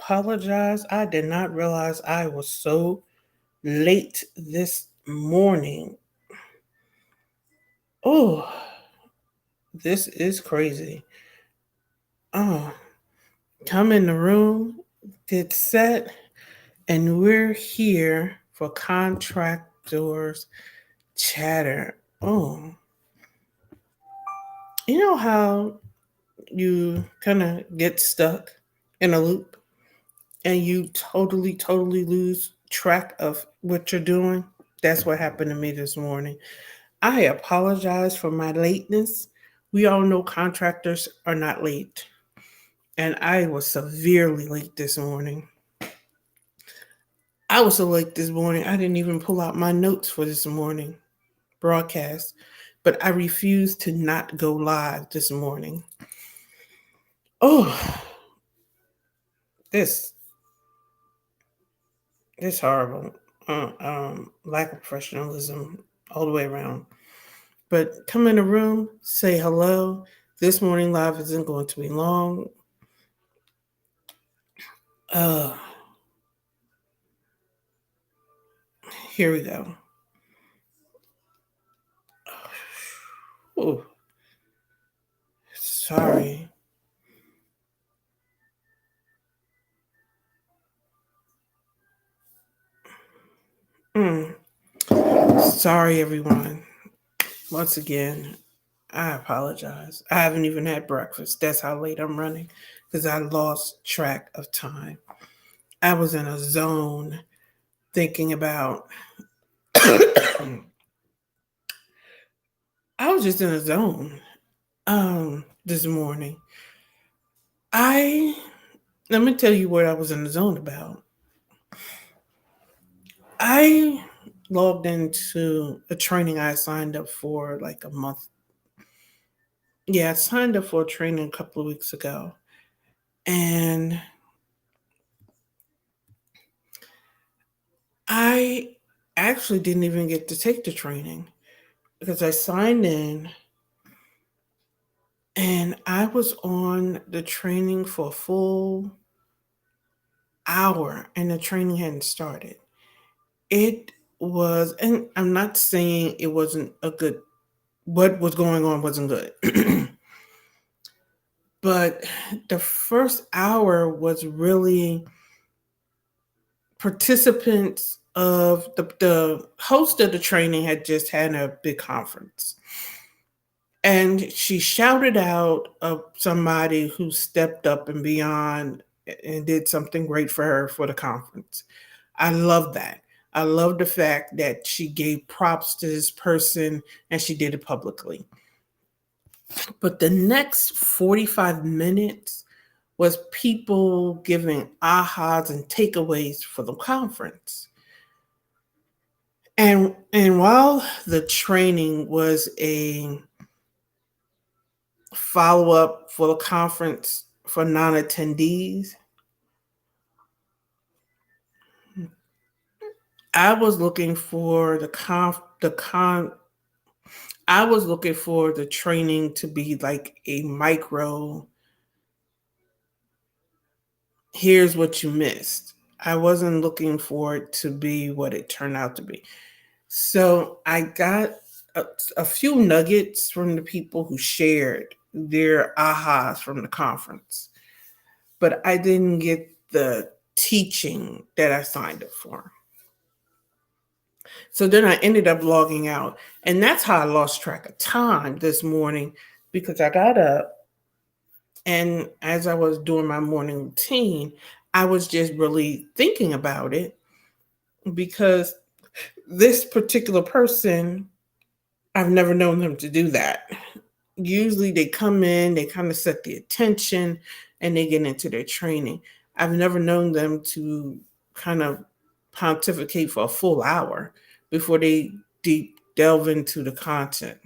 apologize. I did not realize I was so late this morning. Oh, this is crazy. Oh, come in the room, did set, and we're here for contractors chatter. Oh, you know how you kind of get stuck in a loop and you totally lose track of what you're doing? That's what happened to me this morning. I apologize for my lateness. We all know contractors are not late, and I was severely late this morning. I was so late this morning, I didn't even pull out my notes for this morning broadcast, but I refused to not go live this morning. Oh, this this horrible. Lack of professionalism all the way around. But come in the room, say hello. This morning live isn't going to be long. Uh, Here we go. Oh, sorry. Mm, sorry, everyone. Once again, I apologize. I haven't even had breakfast. That's how late I'm running because I lost track of time. I was in a zone thinking about, I was just in a zone this morning. I, let me tell you what I was in the zone about. I logged into a training I signed up for like a month. Yeah, I signed up for a training a couple of weeks ago. And I actually didn't even get to take the training because I signed in and I was on the training for a full hour and the training hadn't started. It was, and I'm not saying it wasn't a good, what was going on wasn't good. But the first hour was really participants of the host of the training had just had a big conference. And she shouted out of somebody who stepped up and beyond and did something great for her for the conference. I love that. I love the fact that she gave props to this person and she did it publicly. But the next 45 minutes was people giving ahas and takeaways for the conference. And while the training was a follow up for the conference for non attendees, I was looking for I was looking for the training to be like a micro, here's what you missed. I wasn't looking for it to be what it turned out to be. So I got a few nuggets from the people who shared their ahas from the conference, but I didn't get the teaching that I signed up for. So then I ended up logging out. And that's how I lost track of time this morning because I got up and as I was doing my morning routine, I was just really thinking about it because this particular person, I've never known them to do that. Usually they come in, they kind of set the attention, and they get into their training. I've never known them to kind of pontificate for a full hour before they deep delve into the content.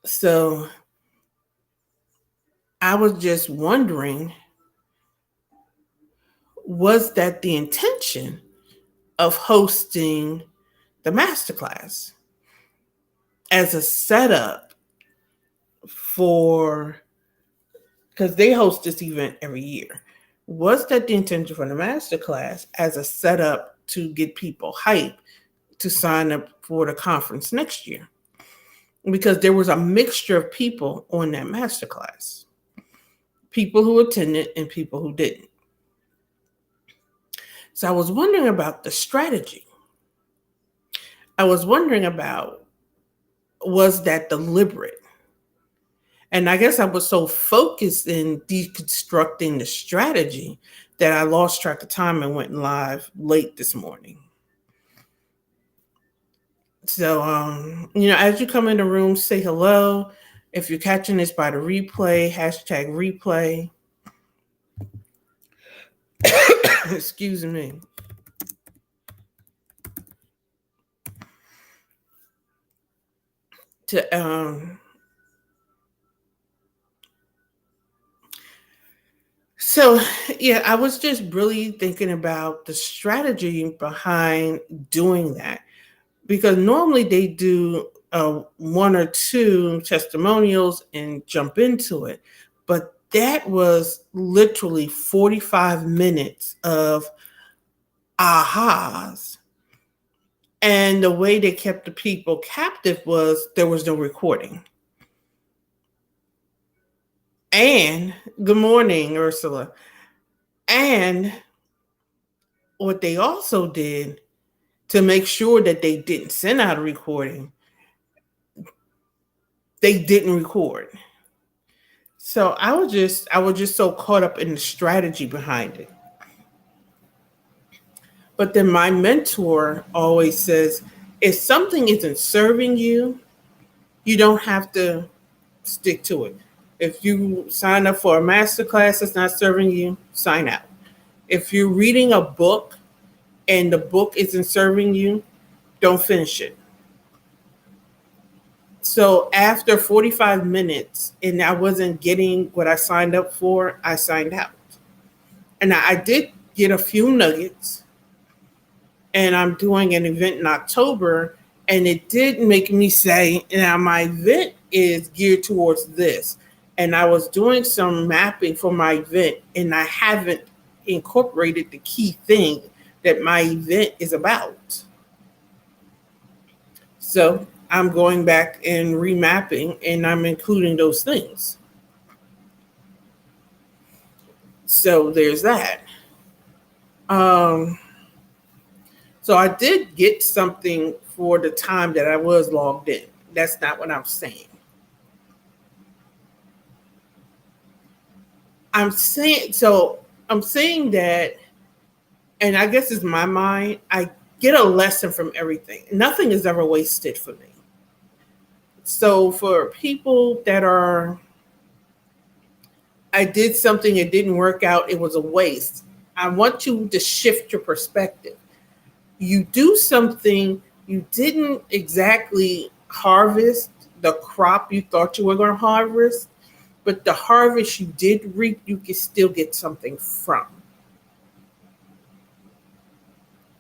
So I was just wondering, was that the intention of hosting the masterclass as a setup for, because they host this event every year. Was that the intention for the masterclass as a setup to get people hype to sign up for the conference next year? Because there was a mixture of people on that masterclass, people who attended and people who didn't. So I was wondering about the strategy. I was wondering about, was that deliberate? And I guess I was so focused in deconstructing the strategy that I lost track of time and went live late this morning. So, as you come in the room, say hello. If you're catching this by the replay, hashtag replay. Excuse me. So, yeah, I was just really thinking about the strategy behind doing that, because normally they do one or two testimonials and jump into it. But that was literally 45 minutes of ahas. And the way they kept the people captive was there was no recording. And good morning, Ursula. And what they also did to make sure that they didn't send out a recording, they didn't record. So I was just so caught up in the strategy behind it. But then my mentor always says, if something isn't serving you, you don't have to stick to it. If you sign up for a masterclass that's not serving you, sign out. If you're reading a book and the book isn't serving you, don't finish it. So after 45 minutes and I wasn't getting what I signed up for, I signed out. And I did get a few nuggets. And I'm doing an event in October, and it did make me say, now my event is geared towards this. And I was doing some mapping for my event, and I haven't incorporated the key thing that my event is about. So I'm going back and remapping, and I'm including those things. So there's that. So I did get something for the time that I was logged in. That's not what I'm saying. I'm saying that, and I guess it's my mind, I get a lesson from everything. Nothing is ever wasted for me. So for people that I did something, it didn't work out, it was a waste. I want you to shift your perspective. You do something, you didn't exactly harvest the crop you thought you were going to harvest, but the harvest you did reap, you can still get something from.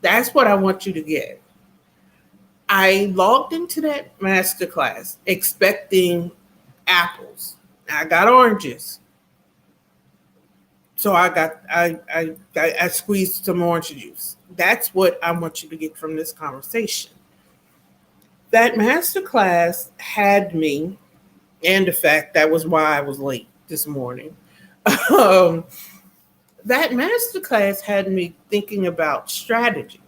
That's what I want you to get. I logged into that masterclass expecting apples. I got oranges. So I squeezed some orange juice. That's what I want you to get from this conversation. That masterclass had me, and the fact that was why I was late this morning. That masterclass had me thinking about strategy.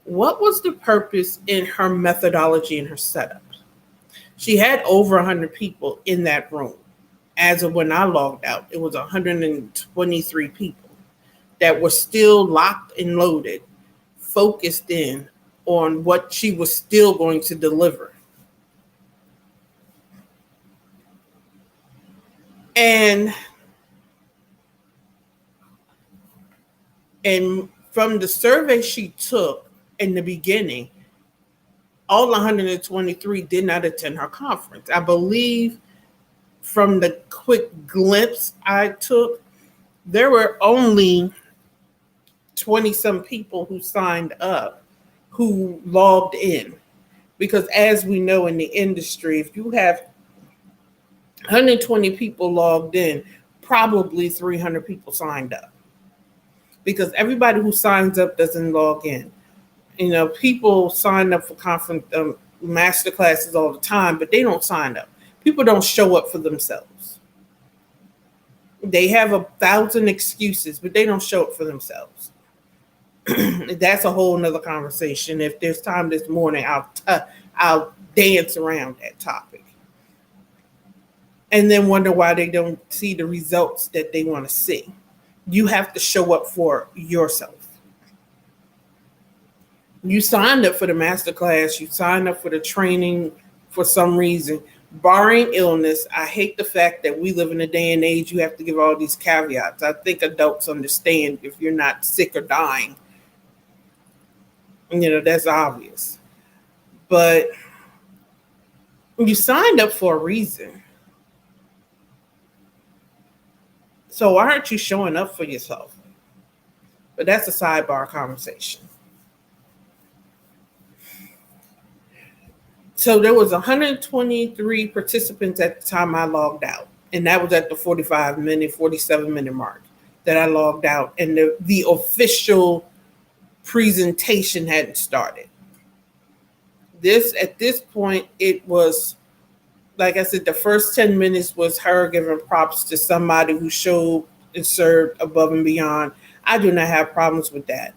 What was the purpose in her methodology and her setup? She had over 100 people in that room. As of when I logged out, it was 123 people that were still locked and loaded, focused in on what she was still going to deliver. And from the survey she took in the beginning, all 123 did not attend her conference. I believe from the quick glimpse I took, there were only 20 some people who signed up, who logged in. Because as we know in the industry, if you have 120 people logged in, probably 300 people signed up, because everybody who signs up doesn't log in. People sign up for conference master classes all the time, but they don't sign up. People don't show up for themselves. They have 1,000 excuses, but they don't show up for themselves. That's a whole nother conversation. If there's time this morning, I'll dance around that topic, and then wonder why they don't see the results that they want to see. You have to show up for yourself. You signed up for the master class, you signed up for the training for some reason, barring illness. I hate the fact that we live in a day and age you have to give all these caveats. I think adults understand if you're not sick or dying. That's obvious. But you signed up for a reason. So why aren't you showing up for yourself? But that's a sidebar conversation. So there was 123 participants at the time I logged out. And that was at the 47-minute mark that I logged out. And the official presentation hadn't started. At this point, it was, like I said, the first 10 minutes was her giving props to somebody who showed and served above and beyond. I do not have problems with that.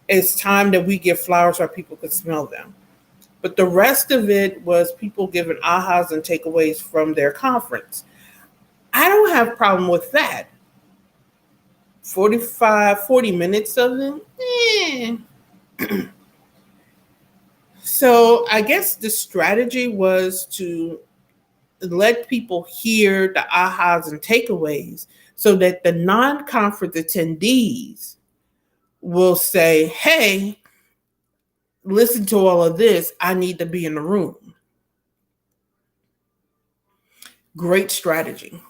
It's time that we give flowers where people can smell them. But the rest of it was people giving ahas and takeaways from their conference. I don't have a problem with that. 40 minutes of them? So I guess the strategy was to let people hear the ahas and takeaways so that the non-conference attendees will say, hey, listen to all of this. I need to be in the room. Great strategy.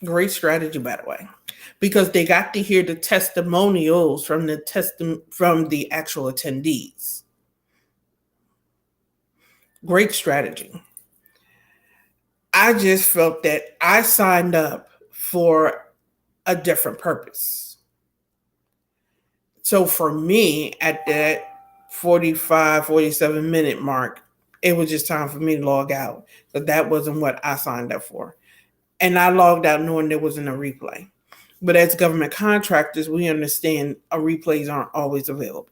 Great strategy, by the way, because they got to hear the testimonials from the actual attendees. Great strategy. I just felt that I signed up for a different purpose. So for me, at that 47-minute mark, it was just time for me to log out. But that wasn't what I signed up for. And I logged out knowing there wasn't a replay. But as government contractors, we understand replays aren't always available.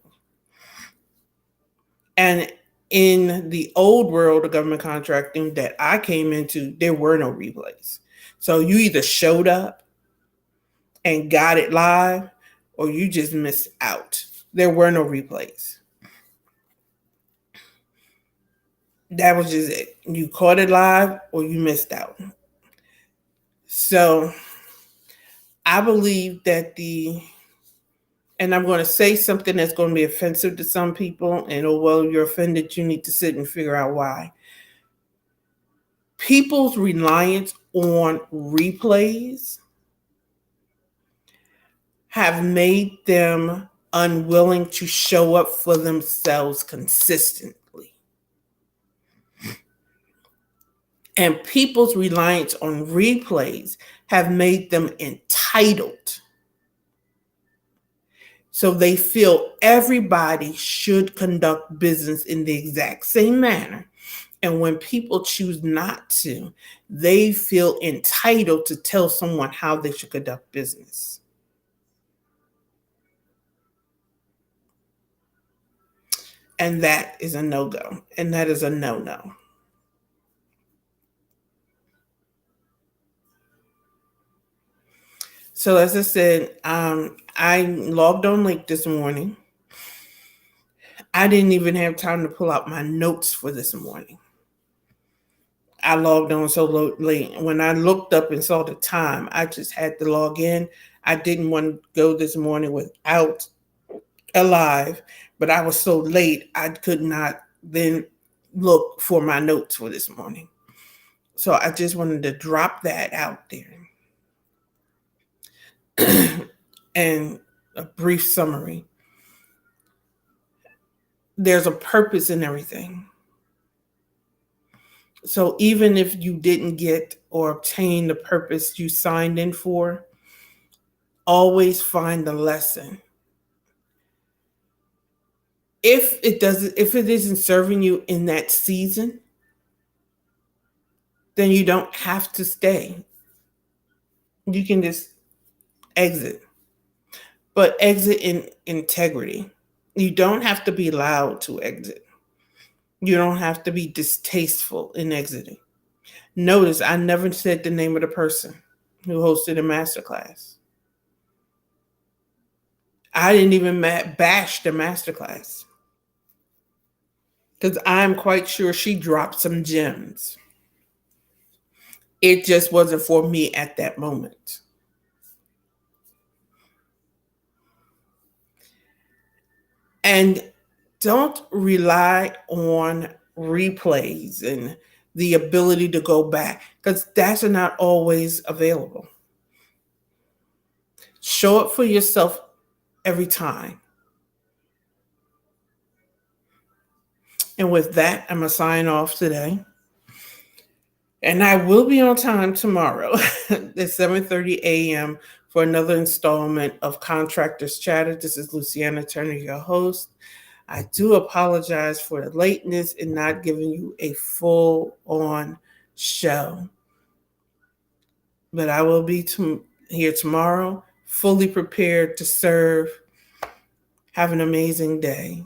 And in the old world of government contracting that I came into, there were no replays. So you either showed up and got it live, or you just missed out. There were no replays. That was just it. You caught it live or you missed out. So I believe that and I'm going to say something that's going to be offensive to some people, and well, you're offended, you need to sit and figure out why. People's reliance on replays have made them unwilling to show up for themselves consistently. And people's reliance on replays have made them entitled. So they feel everybody should conduct business in the exact same manner. And when people choose not to, they feel entitled to tell someone how they should conduct business. And that is a no-go. And that is a no-no. So as I said, I logged on late this morning. I didn't even have time to pull out my notes for this morning. I logged on so late. When I looked up and saw the time, I just had to log in. I didn't want to go this morning without a live, but I was so late, I could not then look for my notes for this morning. So I just wanted to drop that out there. And a brief summary. There's a purpose in everything. So even if you didn't get or obtain the purpose you signed in for, always find the lesson. If it isn't serving you in that season, then you don't have to stay. You can just exit, but exit in integrity. You don't have to be loud to exit. You don't have to be distasteful in exiting. Notice I never said the name of the person who hosted a masterclass. I didn't even bash the masterclass because I'm quite sure she dropped some gems. It just wasn't for me at that moment. And don't rely on replays and the ability to go back because that's not always available. Show up for yourself every time. And with that, I'm going to sign off today. And I will be on time tomorrow at 7:30 a.m. for another installment of Contractors Chatter. This is Luciana Turner, your host. I do apologize for the lateness and not giving you a full-on show. But I will be here tomorrow, fully prepared to serve. Have an amazing day.